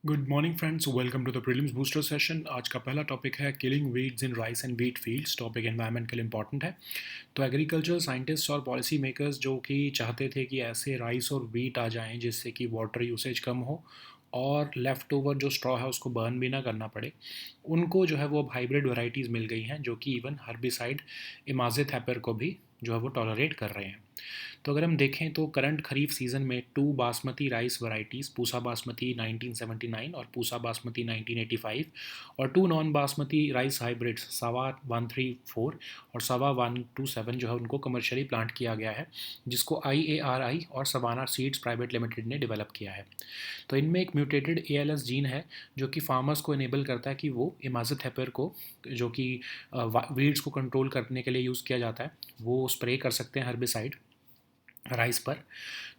Good morning friends, welcome to the prelims booster session. आज का पहला टॉपिक है killing weeds in rice and wheat fields. Topic environment के लिए important है। तो एग्रीकल्चर साइंटिस्ट और पॉलिसी मेकर्स जो कि चाहते थे कि ऐसे राइस और वीट आ जाएं जिससे कि वाटर यूसेज कम हो और लेफ़्ट ओवर जो स्ट्रॉ है उसको बर्न भी ना करना पड़े, उनको जो है वो अब हाइब्रिड वैरायटीज़ मिल गई हैं जो कि इवन हर्बिसाइड इमाज़ेथेपर को भी जो है वो टॉलरेट कर रहे हैं। तो अगर हम देखें तो करंट खरीफ सीज़न में two basmati rice varieties, Pusa basmati 1979 और पूसा बासमती 1985, और two non basmati rice hybrids Sava 134 और सावा 127 जो है उनको कमर्शियली प्लांट किया गया है, जिसको IARI और सवाना सीड्स प्राइवेट लिमिटेड ने डेवलप किया है। तो इनमें एक म्यूटेटेड ALS जीन है जो कि फार्मर्स को इनेबल करता है कि वो इमाज़ेथेपर को, जो कि वीड्स को कंट्रोल करने के लिए यूज़ किया जाता है, वो स्प्रे कर सकते हैं हर्बिसाइड राइस पर।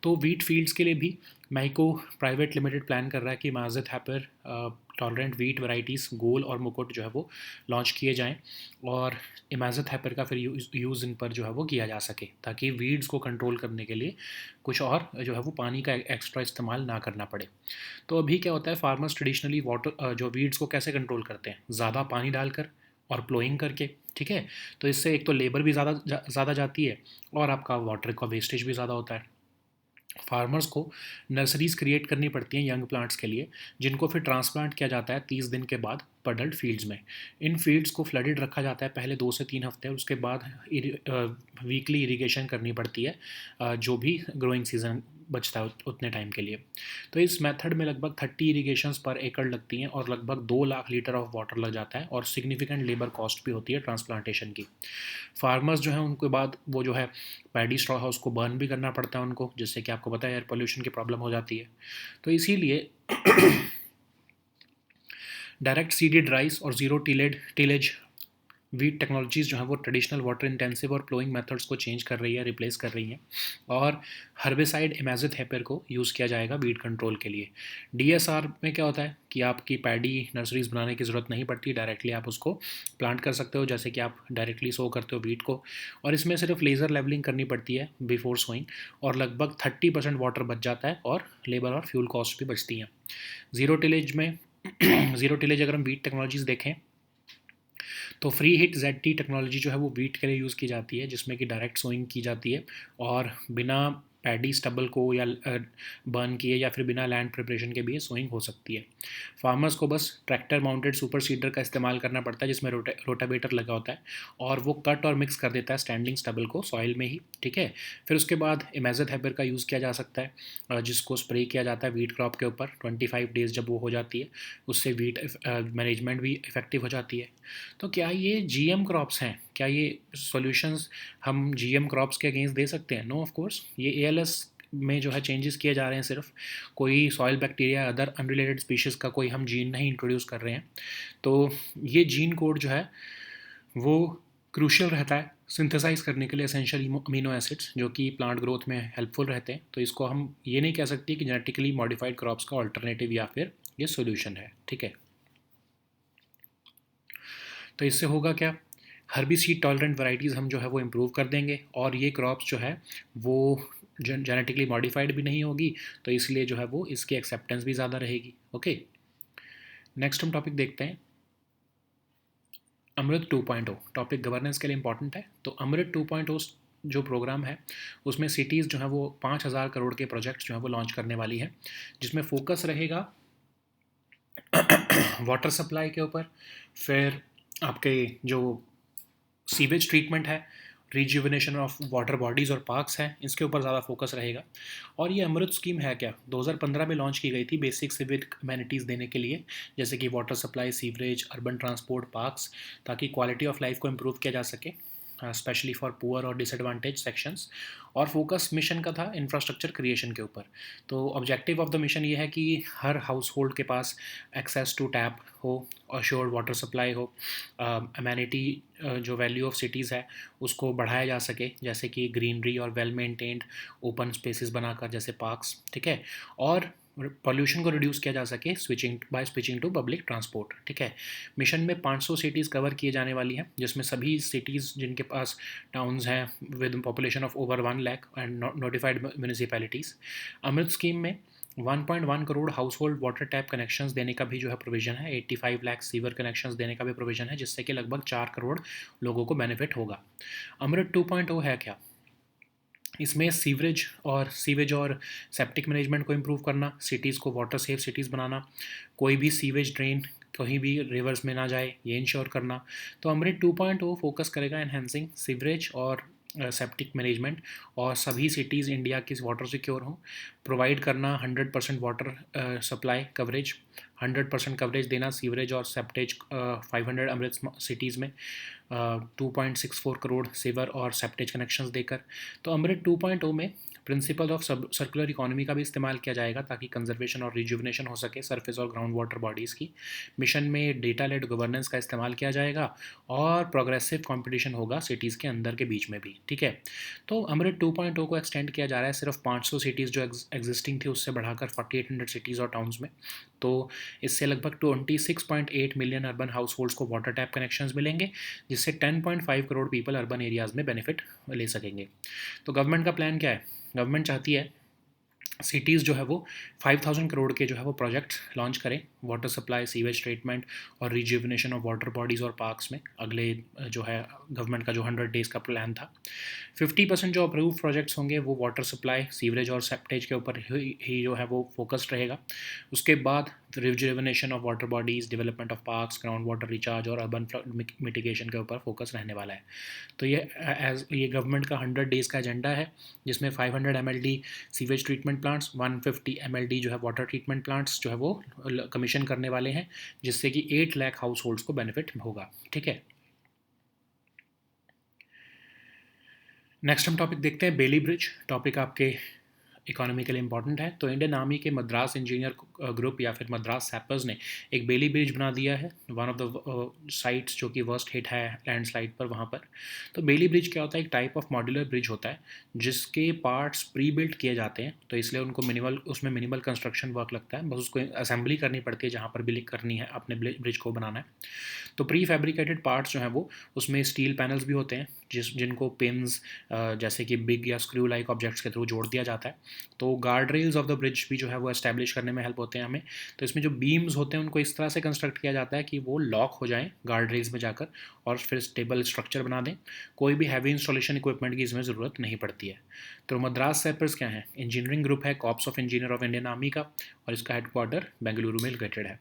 तो वीट फील्ड्स के लिए भी मैको प्राइवेट लिमिटेड प्लान कर रहा है कि इमाज़ेथेपर टॉलरेंट वीट वैराइटीज़ गोल और मुकुट जो है वो लॉन्च किए जाएं, और इमाज़ेथेपर का फिर यूज़ इन पर जो है वो किया जा सके, ताकि वीड्स को कंट्रोल करने के लिए कुछ और जो है वो पानी का एक्स्ट्रा इस्तेमाल ना करना पड़े। तो अभी क्या होता है, फार्मर्स ट्रेडिशनली वाटर जो वीड्स को कैसे कंट्रोल करते हैं, ज़्यादा पानी डालकर और प्लोइंग करके। ठीक है, तो इससे एक तो लेबर भी ज़्यादा जाती है और आपका वाटर का वेस्टेज भी ज़्यादा होता है। फार्मर्स को नर्सरीज़ क्रिएट करनी पड़ती हैं यंग प्लांट्स के लिए, जिनको फिर ट्रांसप्लांट किया जाता है 30 दिन के बाद पडल्ड फील्ड्स में। इन फील्ड्स को फ्लडेड रखा जाता है पहले 2 से 3 हफ्ते, उसके बाद वीकली इरिगेशन करनी पड़ती है, जो भी ग्रोइंग सीजन बचता है उतने टाइम के लिए। तो इस मेथड में लगभग 30 इरीगेशंस पर एकड़ लगती हैं और लगभग 2 लाख लीटर ऑफ वाटर लग जाता है, और सिग्निफिकेंट लेबर कॉस्ट भी होती है ट्रांसप्लांटेशन की। फार्मर्स जो है उनके बाद वो जो है पैडी स्ट्रॉ है उसको बर्न भी करना पड़ता है उनको, जिससे कि आपको पता है एयर पोल्यूशन की प्रॉब्लम हो जाती है। तो इसीलिए डायरेक्ट सीडेड राइस और ज़ीरो टिलेज वीट टेक्नोलॉजीज़ जो है वो ट्रेडिशनल वाटर इंटेंसिव और प्लोइंग मेथड्स को चेंज कर रही है, रिप्लेस कर रही हैं, और हर्बिसाइड इमाज़ेथेपर को यूज़ किया जाएगा वीट कंट्रोल के लिए। DSR में क्या होता है कि आपकी पैडी नर्सरीज बनाने की ज़रूरत नहीं पड़ती, डायरेक्टली आप उसको प्लांट कर सकते हो, जैसे कि आप डायरेक्टली सो करते हो वीट को, और इसमें सिर्फ लेज़र लेवलिंग करनी पड़ती है बिफोर सोइंग, और लगभग 30% वाटर बच जाता है और लेबर और फ्यूल कॉस्ट भी बचती हैं। ज़ीरो टिलेज में ज़ीरो टिलेज अगर हम वीट टेक्नोलॉजीज़ देखें तो फ्री हिट ZT टेक्नोलॉजी जो है वो वीट के लिए यूज़ की जाती है, जिसमें कि डायरेक्ट सोइंग की जाती है और बिना पैडी स्टबल को या बर्न किए या फिर बिना लैंड प्रिपरेशन के भी ये सोइंग हो सकती है। फार्मर्स को बस ट्रैक्टर माउंटेड सुपर सीडर का इस्तेमाल करना पड़ता है, जिसमें रोटावेटर लगा होता है, और वो कट और मिक्स कर देता है स्टैंडिंग स्टबल को सॉइल में ही। ठीक है, फिर उसके बाद इमेज़ोथेपर का यूज़ किया जा सकता है, जिसको स्प्रे किया जाता है वीट क्रॉप के ऊपर 25 डेज़ जब वो हो जाती है, उससे वीट मैनेजमेंट भी इफ़ेक्टिव हो जाती है। तो क्या ये GM क्रॉप्स हैं? क्या ये सॉल्यूशंस हम GM क्रॉप्स के अगेंस्ट दे सकते हैं? No of course. ये ALS में जो है चेंजेस किए जा रहे हैं, सिर्फ कोई soil bacteria other unrelated species का कोई हम जीन नहीं इंट्रोड्यूस कर रहे हैं। तो ये जीन कोड जो है वो क्रूशियल रहता है सिंथेसाइज करने के लिए एसेंशियल अमीनो एसिड्स, जो कि प्लांट ग्रोथ में हेल्पफुल रहते हैं। तो इसको हम ये नहीं कह सकते कि जेनेटिकली मॉडिफाइड क्रॉप्स का ऑल्टरनेटिव या फिर ये सोल्यूशन है। ठीक है, तो इससे होगा क्या, हर्बिसाइड टॉलरेंट वैराइटीज़ हम जो है वो इम्प्रूव कर देंगे, और ये क्रॉप्स जो है वो जेनेटिकली मॉडिफाइड भी नहीं होगी, तो इसलिए जो है वो इसकी एक्सेप्टेंस भी ज़्यादा रहेगी। ओके, नेक्स्ट हम टॉपिक देखते हैं, अमृत 2.0। टॉपिक गवर्नेंस के लिए इंपॉर्टेंट है। तो अमृत 2.0 जो प्रोग्राम है उसमें सिटीज़ जो है वो 5,000 करोड़ के प्रोजेक्ट्स जो है वो लॉन्च करने वाली है, जिसमें फोकस रहेगा वाटर सप्लाई के ऊपर, फिर आपके जो सीवेज ट्रीटमेंट है, रिजुविनेशन ऑफ वाटर बॉडीज़ और पार्क्स हैं, इसके ऊपर ज़्यादा फोकस रहेगा। और ये अमृत स्कीम है क्या, 2015 में लॉन्च की गई थी बेसिक सिविक अमेनिटीज़ देने के लिए, जैसे कि water supply, sewerage, urban transport, parks, ताकि क्वालिटी ऑफ लाइफ को इम्प्रूव किया जा सके, स्पेशली फॉर पुअर और डिसएडवांटेज सेक्शंस। और फोकस मिशन का था इंफ्रास्ट्रक्चर क्रिएशन के ऊपर। तो ऑब्जेक्टिव ऑफ द मिशन ये है कि हर हाउस होल्ड के पास एक्सेस टू टैप हो, अश्योर्ड वाटर सप्लाई हो, अमेनिटी जो वैल्यू ऑफ सिटीज़ है उसको बढ़ाया जा सके, जैसे कि ग्रीनरी और वेल मेंटेन्ड ओपन स्पेसेस बनाकर, जैसे पार्क्स। ठीक है, और पॉल्यूशन को रिड्यूस किया जा सके स्विचिंग टू पब्लिक ट्रांसपोर्ट। ठीक है, मिशन में 500 सिटीज़ कवर किए जाने वाली हैं, जिसमें सभी सिटीज़ जिनके पास टाउन्स हैं with population of over 1 lakh and notified municipalities. AMRUT scheme में 1.1 crore household water tap connections देने का भी जो है प्रोविज़न है, 85 लाख सीवर कनेक्शंस देने का भी प्रोविज़न है, जिससे कि लगभग 4 करोड़ लोगों को बेनिफिट होगा। अमृत 2.0 है क्या? इसमें सीवेज और सेप्टिक मैनेजमेंट को इम्प्रूव करना, सिटीज़ को वाटर सेफ सिटीज़ बनाना, कोई भी सीवेज ड्रेन कहीं भी रिवर्स में ना जाए, ये इंश्योर करना। तो अमृत 2.0 फोकस करेगा एनहेंसिंग सीवरेज और सेप्टिक मैनेजमेंट, और सभी सिटीज़ इंडिया की वाटर सिक्योर हों, प्रोवाइड करना 100% वाटर सप्लाई कवरेज, 100% कवरेज देना सीवरेज और सेप्टेज 500 अमृत सिटीज़ में, 2.64 करोड़ सीवर और सेप्टेज कनेक्शंस देकर। तो अमृत 2.0 में प्रिंसिपल ऑफ सर्कुलर इकोनॉमी का भी इस्तेमाल किया जाएगा ताकि कंजर्वेशन और रिजुविनेशन हो सके सरफेस और ग्राउंड वाटर बॉडीज़ की। मिशन में डेटा लेड गवर्नेंस का इस्तेमाल किया जाएगा और प्रोग्रेसिव कंपटीशन होगा सिटीज़ के अंदर के बीच में भी, ठीक है। तो अमृत 2.0 को एक्सटेंड किया जा रहा है सिर्फ 500 सिटीज़ जो एग्जिस्टिंग थी उससे बढ़ाकर 4800 सिटीज़ और टाउन्स में। तो इससे लगभग 26.8 मिलियन अर्बन हाउस होल्ड्स को वाटर टैप कनेक्शंस मिलेंगे, जिससे 10.5 करोड़ पीपल अर्बन एरियाज़ में बेनिफिट ले सकेंगे। तो गवर्नमेंट का प्लान क्या है? गवर्नमेंट चाहती है सिटीज़ जो है वो 5000 करोड़ के जो है वो प्रोजेक्ट लॉन्च करें वाटर सप्लाई, सीवेज ट्रीटमेंट और रिजुविनेशन ऑफ वाटर बॉडीज़ और पार्क्स में। अगले जो है गवर्नमेंट का जो 100 डेज़ का प्लान था, 50% जो अप्रूव प्रोजेक्ट्स होंगे वो वाटर सप्लाई, सीवरेज और सेप्टेज के ऊपर ही जो है वो फोकस्ड रहेगा। उसके बाद rejuvenation of water bodies, development of parks, ground water recharge और अर्बन फ्लड मिटिगेशन के ऊपर फोकस रहने वाला है। तो ये गवर्नमेंट का 100 डेज़ का एजेंडा है, जिसमें 500 MLD sewage treatment plants, 150 MLD जो है वाटर ट्रीटमेंट प्लांट्स जो है वो कमीशन करने वाले हैं, जिससे कि 8 लाख हाउस होल्ड्स को बेनिफिट होगा, ठीक है। नेक्स्ट हम टॉपिक देखते हैं बेली ब्रिज। टॉपिक आपके इकोनॉमी के लिए इंपॉर्टेंट है। तो इंडियन आर्मी के मद्रास इंजीनियर ग्रुप या फिर मद्रास सैपर्स ने एक बेली ब्रिज बना दिया है, वन ऑफ द साइट्स जो कि वर्स्ट हिट है लैंडस्लाइड पर वहाँ पर। तो बेली ब्रिज क्या होता है? एक टाइप ऑफ मॉड्यूलर ब्रिज होता है जिसके पार्ट्स प्री बिल्ट किए जाते हैं, तो इसलिए उनको उसमें मिनिमल कंस्ट्रक्शन वर्क लगता है, बस उसको असेंबली करनी पड़ती है जहाँ पर भी करनी है अपने ब्रिज को बनाना है। तो प्री फैब्रिकेटेड पार्ट्स जो हैं वो उसमें स्टील पैनल्स भी होते हैं जिनको पिन्स जैसे कि बिग या स्क्रू लाइक ऑब्जेक्ट्स के थ्रू जोड़ दिया जाता है। तो guard rails of the bridge भी जो है वो एस्टैब्लिश करने में हेल्प होते हैं हमें। तो इसमें जो बीम्स होते हैं उनको इस तरह से कंस्ट्रक्ट किया जाता है कि वो लॉक हो जाएं गार्ड रेल्स में जाकर और फिर स्टेबल स्ट्रक्चर बना दें। कोई भी हैवी इंस्टॉलेशन इक्विपमेंट की इसमें ज़रूरत नहीं पड़ती है। तो मद्रास सैपर्स क्या है? इंजीनियरिंग ग्रुप है, corps of engineer of Indian army का, और इसका हेडक्वार्टर बेंगलुरु में लोकेटेड है।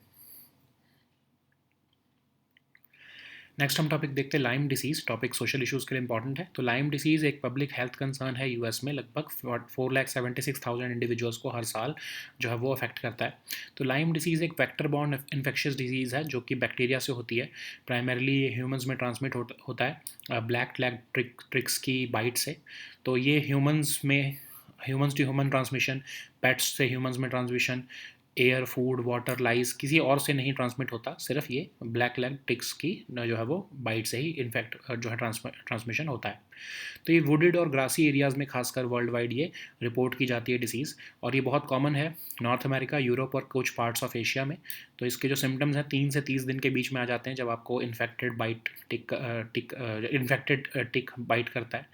नेक्स्ट हम टॉपिक देखते हैं lime disease. Topic social issues के लिए इंपॉर्टेंट है। तो लाइम डिसीज़ एक पब्लिक हेल्थ कंसर्न है यूएस में, लगभग 4,76,000 इंडिविजुअल्स को हर साल जो है वो अफेक्ट करता है। तो लाइम डिसीज़ एक वेक्टर बॉर्न इन्फेक्शियस डिजीज़ है जो कि बैक्टीरिया से होती है। प्राइमरली ये ह्यूमंस में ट्रांसमिट होता है ब्लैक लैग ट्रिक्स की बाइट से। तो ये humans to human transmission, pets से ह्यूमंस में transmission, air, food, water, lice किसी और से नहीं ट्रांसमिट होता, सिर्फ ये ब्लैक लेग टिक्स की जो है वो बाइट से ही इनफैक्ट जो है ट्रांसमिशन होता है। तो ये वुडेड और ग्रासी एरियाज़ में खासकर वर्ल्ड वाइड ये रिपोर्ट की जाती है डिसीज़, और ये बहुत कॉमन है नॉर्थ अमेरिका, यूरोप और कुछ पार्ट्स ऑफ एशिया में। तो इसके जो सिम्टम्स हैं 3 से 30 दिन के बीच में आ जाते हैं जब आपको इन्फेक्टेड टिक बाइट करता है।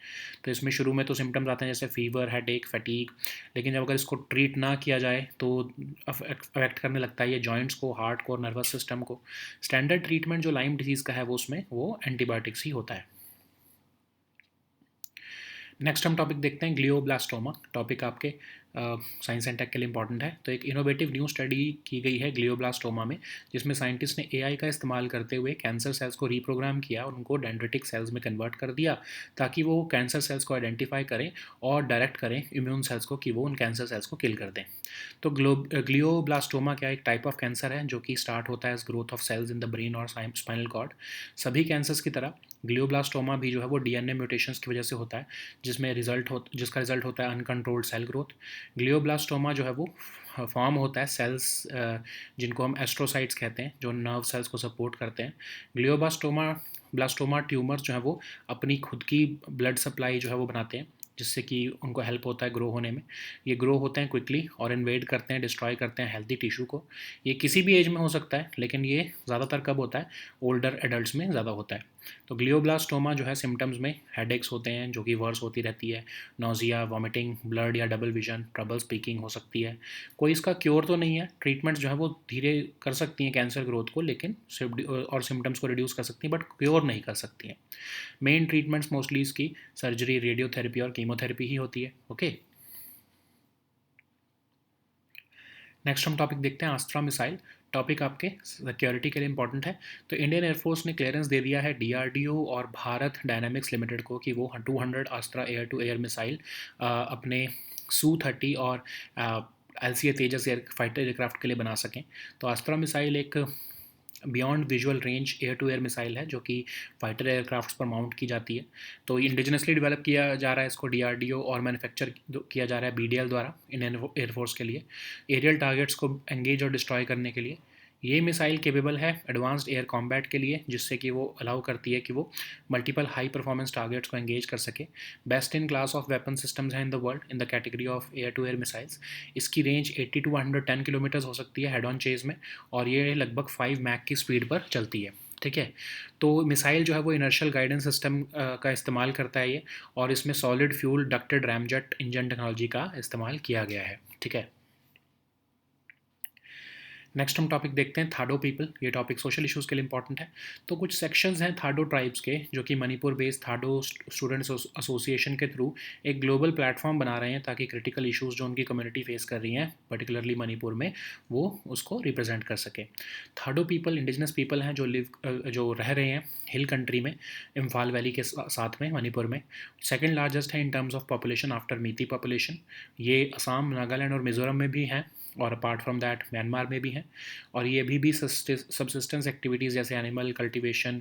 तो इसमें शुरू में तो सिम्टम्स आते हैं जैसे फीवर, हेडेक, फटीग, लेकिन जब अगर इसको ट्रीट ना किया जाए तो अफेक्ट करने लगता है ये जॉइंट्स को, हार्ट को और नर्वस सिस्टम को। स्टैंडर्ड ट्रीटमेंट जो लाइम डिसीज़ का है वो एंटीबायोटिक्स ही होता है। नेक्स्ट हम टॉपिक देखते हैं ग्लियोब्लास्टोमा। टॉपिक आपके साइंस एंड टेक के लिए इंपॉर्टेंट है। तो एक इनोवेटिव न्यू स्टडी की गई है ग्लियोब्लास्टोमा में, जिसमें साइंटिस्ट ने एआई का इस्तेमाल करते हुए कैंसर सेल्स को रीप्रोग्राम किया और उनको डेंड्रिटिक सेल्स में कन्वर्ट कर दिया ताकि वो कैंसर सेल्स को आइडेंटिफाई करें और डायरेक्ट करें इम्यून सेल्स को कि वो उन कैंसर सेल्स को किल कर दें। तो ग्लियोब्लास्टोमा क्या एक टाइप ऑफ कैंसर है जो कि स्टार्ट होता है as growth of cells in the brain और स्पाइनल कॉर्ड। सभी कैंसर्स की तरह ग्लियोब्लास्टोमा भी जो है वो डीएनए म्यूटेशंस की वजह से होता है, जिसका रिजल्ट होता है अनकंट्रोल्ड सेल ग्रोथ। ग्लियोब्लास्टोमा जो है वो फॉर्म होता है सेल्स जिनको हम एस्ट्रोसाइट्स कहते हैं, जो नर्व सेल्स को सपोर्ट करते हैं। ब्लास्टोमा ट्यूमर्स जो है वो अपनी खुद की ब्लड सप्लाई जो है वो बनाते हैं, जिससे कि उनको हेल्प होता है ग्रो होने में। ये ग्रो होते हैं क्विकली और इन्वेड करते हैं, डिस्ट्रॉय करते हैं हेल्दी टिश्यू को। ये किसी भी एज में हो सकता है, लेकिन ये ज़्यादातर कब होता है? ओल्डर एडल्ट्स में ज़्यादा होता है। तो ग्लियोब्लास्टोमा जो है सिम्टम्स में हेडेक्स होते हैं जो कि वर्स होती रहती है, नोजिया, वॉमिटिंग, ब्लड या डबल विजन, ट्रबल स्पीकिंग हो सकती है। कोई इसका क्योर तो नहीं है, ट्रीटमेंट्स जो है वो धीरे कर सकती हैं कैंसर ग्रोथ को, लेकिन और सिम्टम्स को रिड्यूस कर सकती हैं बट क्योर नहीं कर सकती हैं। मेन ट्रीटमेंट्स मोस्टली इसकी सर्जरी, रेडियोथेरेपी और कीमोथेरेपी ही होती है। ओके, नेक्स्ट हम टॉपिक देखते हैं अस्त्रा मिसाइल। टॉपिक आपके सिक्योरिटी के लिए इंपॉर्टेंट है। तो इंडियन एयरफोर्स ने क्लियरेंस दे दिया है डीआरडीओ और भारत डायनामिक्स लिमिटेड को कि वो 200 Astra air to air missile अपने Su-30 और L Tejas air fighter aircraft के लिए बना सकें। तो अस्त्रा मिसाइल एक beyond visual range air to air missile है जो कि फाइटर एयरक्राफ्ट्स पर माउंट की जाती है। तो इंडिजिनसली डेवलप किया जा रहा है इसको डीआरडीओ और मैन्युफैक्चर किया जा रहा है बीडीएल द्वारा इंडियन एयरफोर्स के लिए, एरियल टारगेट्स को एंगेज और डिस्ट्रॉय करने के लिए। ये मिसाइल केपेबल है एडवांस्ड एयर कॉम्बैट के लिए, जिससे कि वो अलाउ करती है कि वो मल्टीपल हाई परफॉर्मेंस टारगेट्स को एंगेज कर सके। Best in class of weapon systems हैं in the world in the category of air to air missiles. इसकी रेंज 80 टू 110 किलोमीटर्स हो सकती है हेड ऑन चेज में, और ये लगभग 5 मैक की स्पीड पर चलती है। ठीक है, तो मिसाइल जो है वो इनर्शियल गाइडेंस सिस्टम का इस्तेमाल करता है ये, और इसमें solid fuel ducted ramjet engine technology का इस्तेमाल किया गया है। ठीक है, नेक्स्ट हम टॉपिक देखते हैं थाडो पीपल। ये टॉपिक सोशल इश्यूज़ के लिए इंपॉर्टेंट है। तो कुछ सेक्शंस हैं थाडो ट्राइब्स के जो कि मणिपुर बेस्ड थाडो स्टूडेंट्स एसोसिएशन के थ्रू एक ग्लोबल प्लेटफॉर्म बना रहे हैं ताकि क्रिटिकल इश्यूज़ जो उनकी कम्युनिटी फेस कर रही हैं पर्टिकुलरली मणिपुर में, वो उसको रिप्रेजेंट कर सके। थाडो पीपल इंडिजिनस पीपल हैं जो रह रहे हैं हिल कंट्री में, इम्फाल वैली के साथ में मणिपुर में। सेकेंड लार्जेस्ट है in terms of population after Meitei population. ये असम, नागालैंड और मिज़ोरम में भी हैं, और अपार्ट फ्रॉम दैट म्यांमार में भी हैं। और ये भी सबसिस्टेंस एक्टिविटीज़ जैसे एनिमल कल्टीवेशन,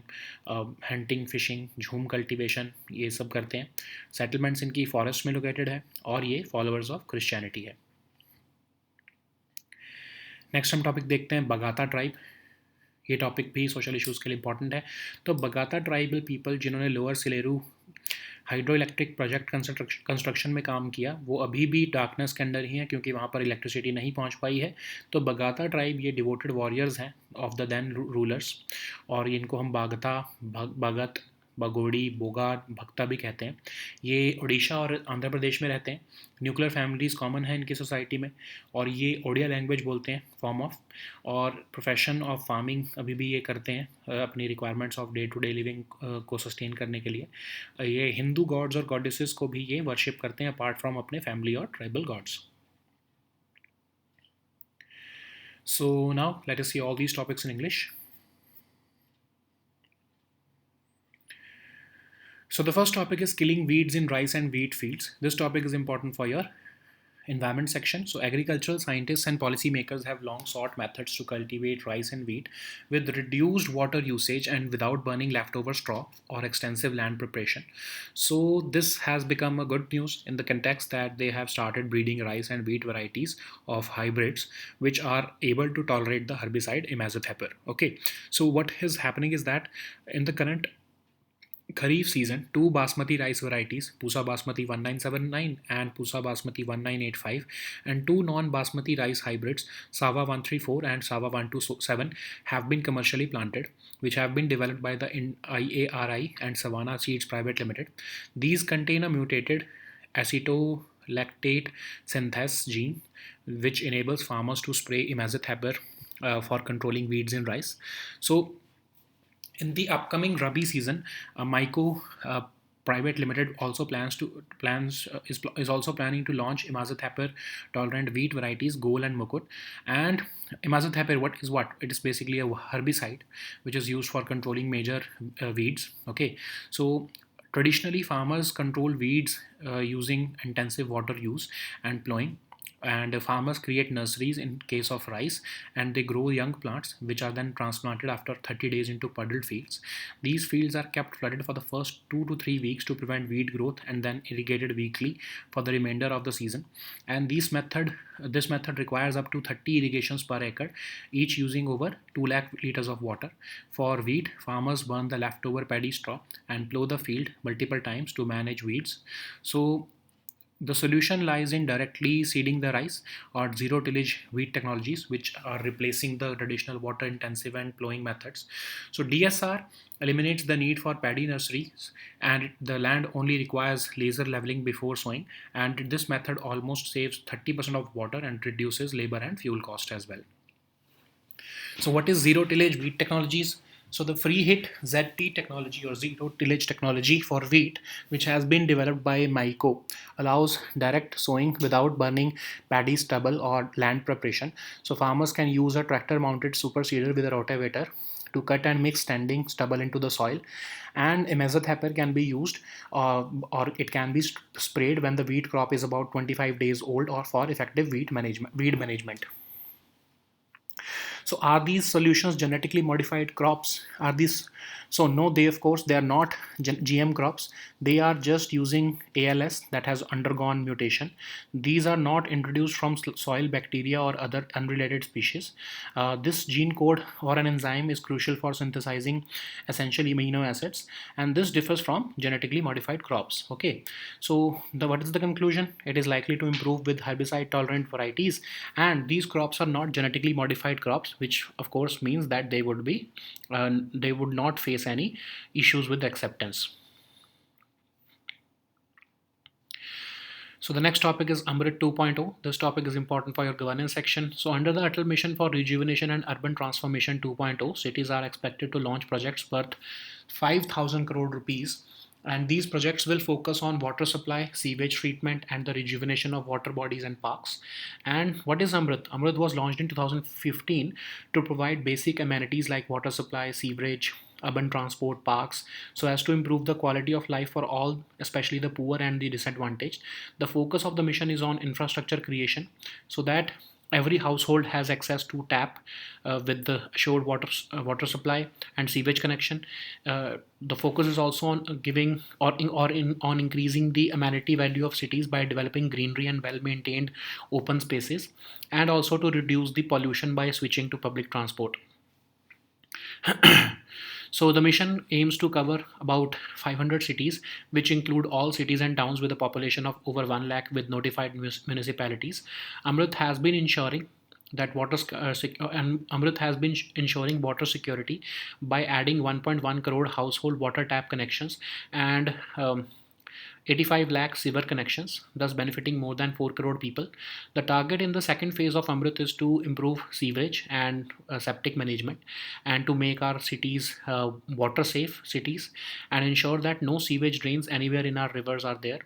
हंटिंग, फिशिंग, झूम कल्टीवेशन, ये सब करते हैं। सेटलमेंट्स इनकी फॉरेस्ट में लोकेटेड है, और ये फॉलोअर्स ऑफ क्रिश्चियनिटी है। नेक्स्ट हम टॉपिक देखते हैं बगाता ट्राइब। ये टॉपिक भी सोशल इश्यूज़ के लिए इंपॉर्टेंट है। तो बगाता ट्राइबल पीपल जिन्होंने lower Sileru hydro electric project construction में काम किया, वो अभी भी डार्कनेस के अंडर ही हैं क्योंकि वहाँ पर इलेक्ट्रिसिटी नहीं पहुँच पाई है। तो बगाता ट्राइब ये डिवोटेड वॉरियर्स हैं ऑफ द देन रूलर्स, और इनको हम बागता, भगत, बगोड़ी, बोगाट, भक्ता भी कहते हैं। ये उड़ीसा और आंध्र प्रदेश में रहते हैं। न्यूक्लियर फैमिलीज़ कॉमन है इनकी सोसाइटी में, और ये ओडिया लैंग्वेज बोलते हैं फॉर्म ऑफ, और प्रोफेशन ऑफ फार्मिंग अभी भी ये करते हैं अपनी requirements of day to day living को सस्टेन करने के लिए। ये हिंदू गॉड्स और गॉडेसेस को भी ये वर्शिप करते हैं अपार्ट फ्रॉम अपने फैमिली और tribal gods. So now let us see all these topics in English. So the first topic is killing weeds in rice and wheat fields. This topic is important for your environment section. So agricultural scientists and policymakers have long sought methods to cultivate rice and wheat with reduced water usage and without burning leftover straw or extensive land preparation. So this has become a good news in the context that they have started breeding rice and wheat varieties of hybrids which are able to tolerate the herbicide imazethapyr. Okay, so what is happening is that in the current Kharif season, two basmati rice varieties, Pusa Basmati 1979 and Pusa Basmati 1985, and two non-basmati rice hybrids, Sava 134 and Sava 127, have been commercially planted, which have been developed by the IARI and Savannah Seeds Private Limited. These contain a mutated acetolactate synthase gene, which enables farmers to spray imazethapyr for controlling weeds in rice. So in the upcoming Rabi season, Myco Private Limited also is also planning to launch imazethapyr tolerant wheat varieties Gol and Mukut. And imazethapyr, what? It is basically a herbicide which is used for controlling major weeds. Okay, so traditionally farmers control weeds using intensive water use and plowing, and farmers create nurseries in case of rice, and they grow young plants which are then transplanted after 30 days into puddled fields. These fields are kept flooded for the first 2 to 3 weeks to prevent weed growth and then irrigated weekly for the remainder of the season. And this method requires up to 30 irrigations per acre, each using over 2 lakh liters of water. For wheat, farmers burn the leftover paddy straw and plow the field multiple times to manage weeds. So The solution lies in directly seeding the rice or zero tillage wheat technologies, which are replacing the traditional water intensive and plowing methods. So, DSR eliminates the need for paddy nurseries, and the land only requires laser leveling before sowing. And this method almost saves 30% of water and reduces labor and fuel cost as well. So what is zero tillage wheat technologies? So the free hit ZT technology or zero tillage technology for wheat, which has been developed by Maiko, allows direct sowing without burning paddy stubble or land preparation. So farmers can use a tractor mounted super seeder with a rotavator to cut and mix standing stubble into the soil, and imazethapyr can be used, or it can be sprayed when the wheat crop is about 25 days old, or for effective weed management. So are these solutions genetically modified crops? Are these, so no, they of course they are not GM crops. They are just using ALS that has undergone mutation. These are not introduced from soil bacteria or other unrelated species. This gene code or an enzyme is crucial for synthesizing essential amino acids, and this differs from genetically modified crops. Okay, so what is the conclusion? It is likely to improve with herbicide tolerant varieties, and these crops are not genetically modified crops, which of course means that they would not face any issues with acceptance. So the next topic is Amrit 2.0. This topic is important for your governance section. So under the Atal Mission for Rejuvenation and Urban Transformation 2.0, cities are expected to launch projects worth 5,000 crore rupees, and these projects will focus on water supply, sewage treatment, and the rejuvenation of water bodies and parks. And what is Amrit? Amrit was launched in 2015 to provide basic amenities like water supply, sewerage, urban transport, parks, so as to improve the quality of life for all, especially the poor and the disadvantaged. The focus of the mission is on infrastructure creation so that every household has access to tap with the assured water supply and sewage connection. The focus is also on giving on increasing the amenity value of cities by developing greenery and well maintained open spaces, and also to reduce the pollution by switching to public transport. So the mission aims to cover about 500 cities, which include all cities and towns with a population of over 1 lakh with notified municipalities. Amrit has been ensuring that Amrit has been ensuring water security by adding 1.1 crore household water tap connections and 85 lakh sewer connections, thus benefiting more than 4 crore people. The target in the second phase of Amrit is to improve sewerage and septic management, and to make our cities water safe cities, and ensure that no sewage drains anywhere in our rivers are there.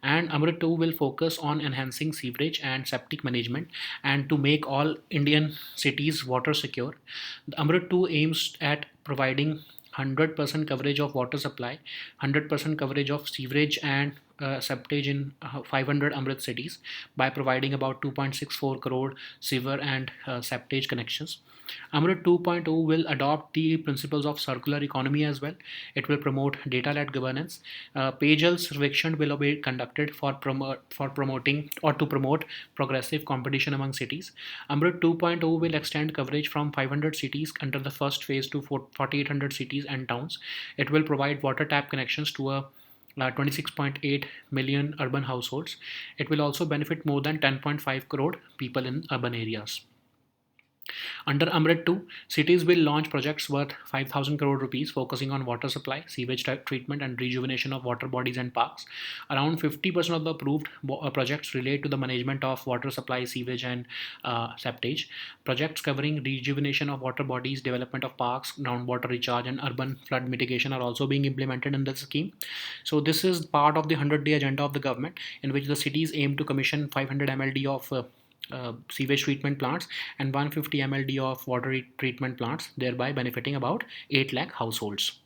And Amrit 2 will focus on enhancing sewerage and septic management, and to make all Indian cities water secure. The Amrit 2 aims at providing 100% coverage of water supply, 100% coverage of sewerage and septage in 500 Amrit cities by providing about 2.64 crore sewer and septage connections. Amrit 2.0 will adopt the principles of circular economy as well. It will promote data-led governance. Payjal Sarvekshan will be conducted for promoting or to promote progressive competition among cities. Amrit 2.0 will extend coverage from 500 cities under the first phase to 4,800 cities and towns. It will provide water tap connections to a 26.8 million urban households. It will also benefit more than 10.5 crore people in urban areas. Under Amrit 2, cities will launch projects worth 5,000 crore rupees focusing on water supply, sewage treatment, and rejuvenation of water bodies and parks. Around 50% of the approved projects relate to the management of water supply, sewage, and septage. Projects covering rejuvenation of water bodies, development of parks, groundwater recharge, and urban flood mitigation are also being implemented in this scheme. So, this is part of the 100-day agenda of the government, in which the cities aim to commission 500 MLD of sewage treatment plants and 150 MLD of water treatment plants, thereby benefiting about 8 lakh households.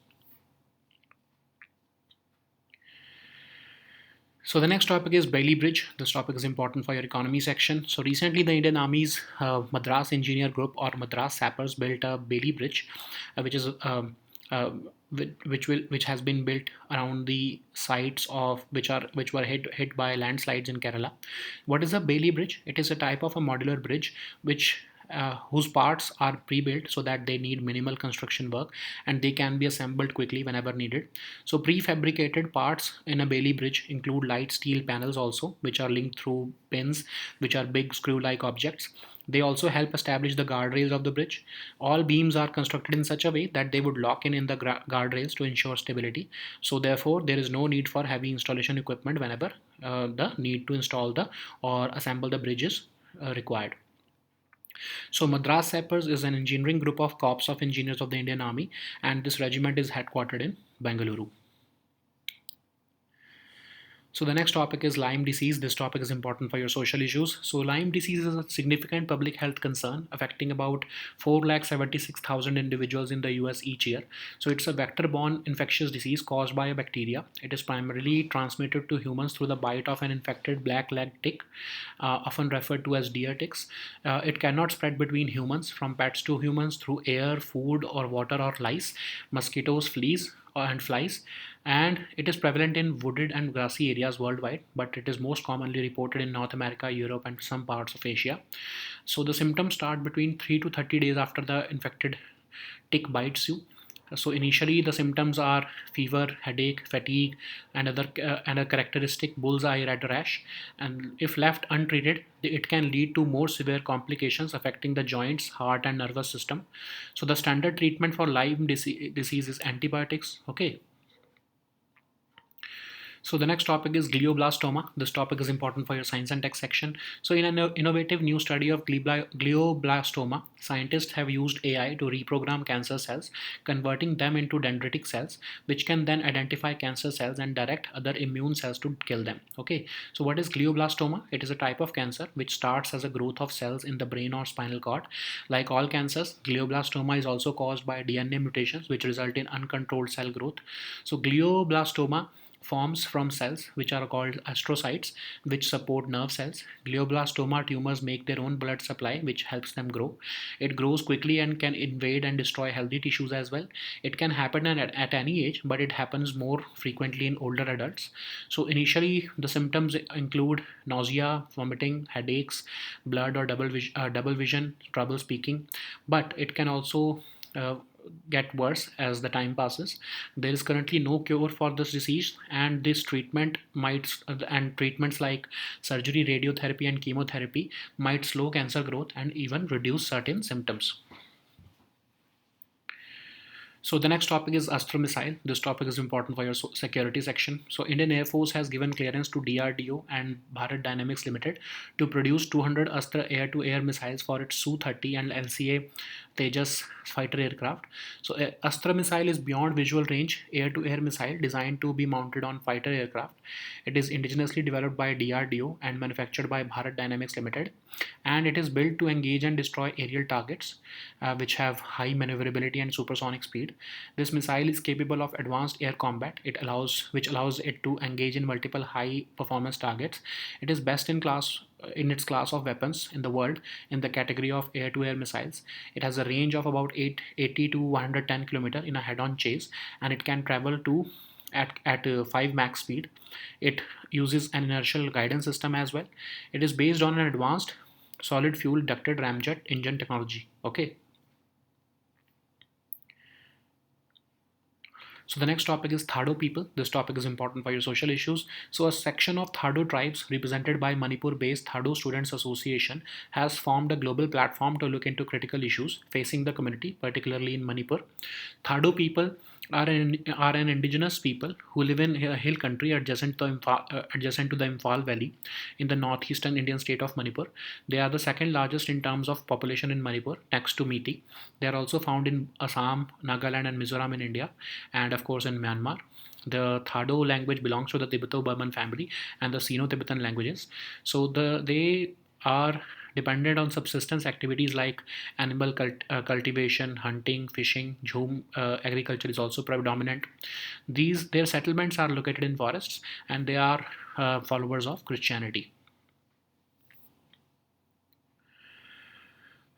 So the next topic is Bailey Bridge. This topic is important for your economy section. So recently the Indian Army's Madras Engineer Group or Madras Sappers built a Bailey Bridge, which is uh, which has been built around the sites of which were hit by landslides in Kerala. What is a Bailey Bridge? It is a type of a modular bridge which whose parts are pre-built so that they need minimal construction work and they can be assembled quickly whenever needed. So prefabricated parts in a Bailey bridge include light steel panels also, which are linked through pins, which are big screw-like objects. They also help establish the guardrails of the bridge. All beams are constructed in such a way that they would lock in the guardrails to ensure stability. So therefore, there is no need for heavy installation equipment whenever the need to install the or assemble the bridge is required. So Madras Sappers is an engineering group of corps of engineers of the Indian Army, and this regiment is headquartered in Bengaluru. So the next topic is Lyme disease. This topic is important for your social issues. So Lyme disease is a significant public health concern affecting about 476,000 individuals in the US each year. So it's a vector-borne infectious disease caused by a bacteria. It is primarily transmitted to humans through the bite of an infected black-legged tick, often referred to as deer ticks. It cannot spread between humans, from pets to humans, through air, food, or water or lice, mosquitoes, fleas, and flies, and it is prevalent in wooded and grassy areas worldwide, but it is most commonly reported in North America, Europe, and some parts of Asia. So the symptoms start between 3 to 30 days after the infected tick bites you. So initially the symptoms are fever, headache, fatigue, and a characteristic bullseye red rash. And if left untreated, it can lead to more severe complications affecting the joints, heart, and nervous system. So the standard treatment for disease is antibiotics. Okay. So the next topic is glioblastoma. This topic is important for your science and tech section. So in an innovative new study of glioblastoma, scientists have used AI to reprogram cancer cells, converting them into dendritic cells, which can then identify cancer cells and direct other immune cells to kill them. Okay, so what is glioblastoma? It is a type of cancer which starts as a growth of cells in the brain or spinal cord. Like all cancers, glioblastoma is also caused by DNA mutations which result in uncontrolled cell growth. So glioblastoma forms from cells which are called astrocytes, which support nerve cells. Glioblastoma tumors make their own blood supply, which helps them grow. It grows quickly and can invade and destroy healthy tissues as well. It can happen at any age, but it happens more frequently in older adults. So initially, the symptoms include nausea, vomiting, headaches, blood or double vision, trouble speaking, but it can also get worse as the time passes. There is currently no cure for this disease, and this treatment might and treatments like surgery, radiotherapy, and chemotherapy might slow cancer growth and even reduce certain symptoms. So the next topic is Astra missile. This topic is important for your security section. So Indian Air Force has given clearance to DRDO and Bharat Dynamics Limited to produce 200 Astra air-to-air missiles for its Su-30 and LCA Tejas fighter aircraft. So Astra missile is beyond visual range air-to-air missile designed to be mounted on fighter aircraft. It is indigenously developed by DRDO and manufactured by Bharat Dynamics Limited, and it is built to engage and destroy aerial targets which have high maneuverability and supersonic speed. This missile is capable of advanced air combat. Which allows it to engage in multiple high performance targets. It is best in class in its class of weapons in the world in the category of air-to-air missiles. It has a range of about 80 to 110 km in a head-on chase, and it can travel to at 5 max speed. It uses an inertial guidance system as well. It is based on an advanced solid fuel ducted ramjet engine technology. Okay. So the next topic is Thado people. This topic is important for your social issues. So a section of Thado tribes represented by Manipur-based Thado Students Association has formed a global platform to look into critical issues facing the community, particularly in Manipur. Thado people are an indigenous people who live in a hill country adjacent to the Imphal Valley in the northeastern Indian state of Manipur. They are the second largest in terms of population in Manipur, next to Meeti. They are also found in Assam, Nagaland, and Mizoram in India, and of course in Myanmar. The Thado language belongs to the Tibeto-Burman family and the Sino-Tibetan languages. So they are dependent on subsistence activities like animal cultivation, hunting, fishing, jhum agriculture is also predominant. Their settlements are located in forests, and they are followers of Christianity.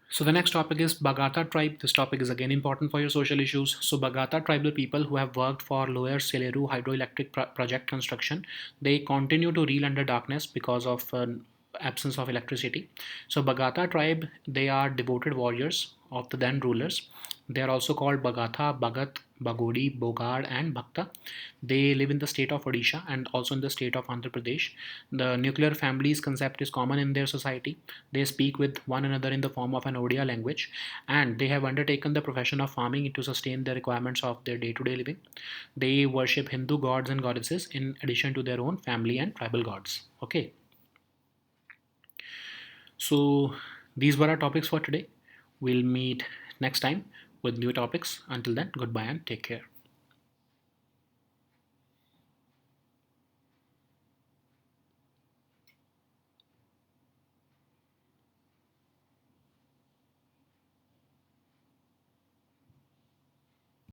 So the next topic is Bagata tribe. This topic is again important for your social issues. So Bagata tribal people who have worked for Lower Seleru hydroelectric project construction, they continue to reel under darkness because of absence of electricity. So Bagata tribe, they are devoted warriors of the then rulers. They are also called Bagatha, Bhagat, Bagodi, Bogad, and Bhakta. They live in the state of Odisha and also in the state of Andhra Pradesh. The nuclear families concept is common in their society. They speak with one another in the form of an Odia language, and they have undertaken the profession of farming to sustain the requirements of their day-to-day living. They worship Hindu gods and goddesses in addition to their own family and tribal gods. Okay, so these were our topics for today. We'll meet next time with new topics. Until then, goodbye and take care.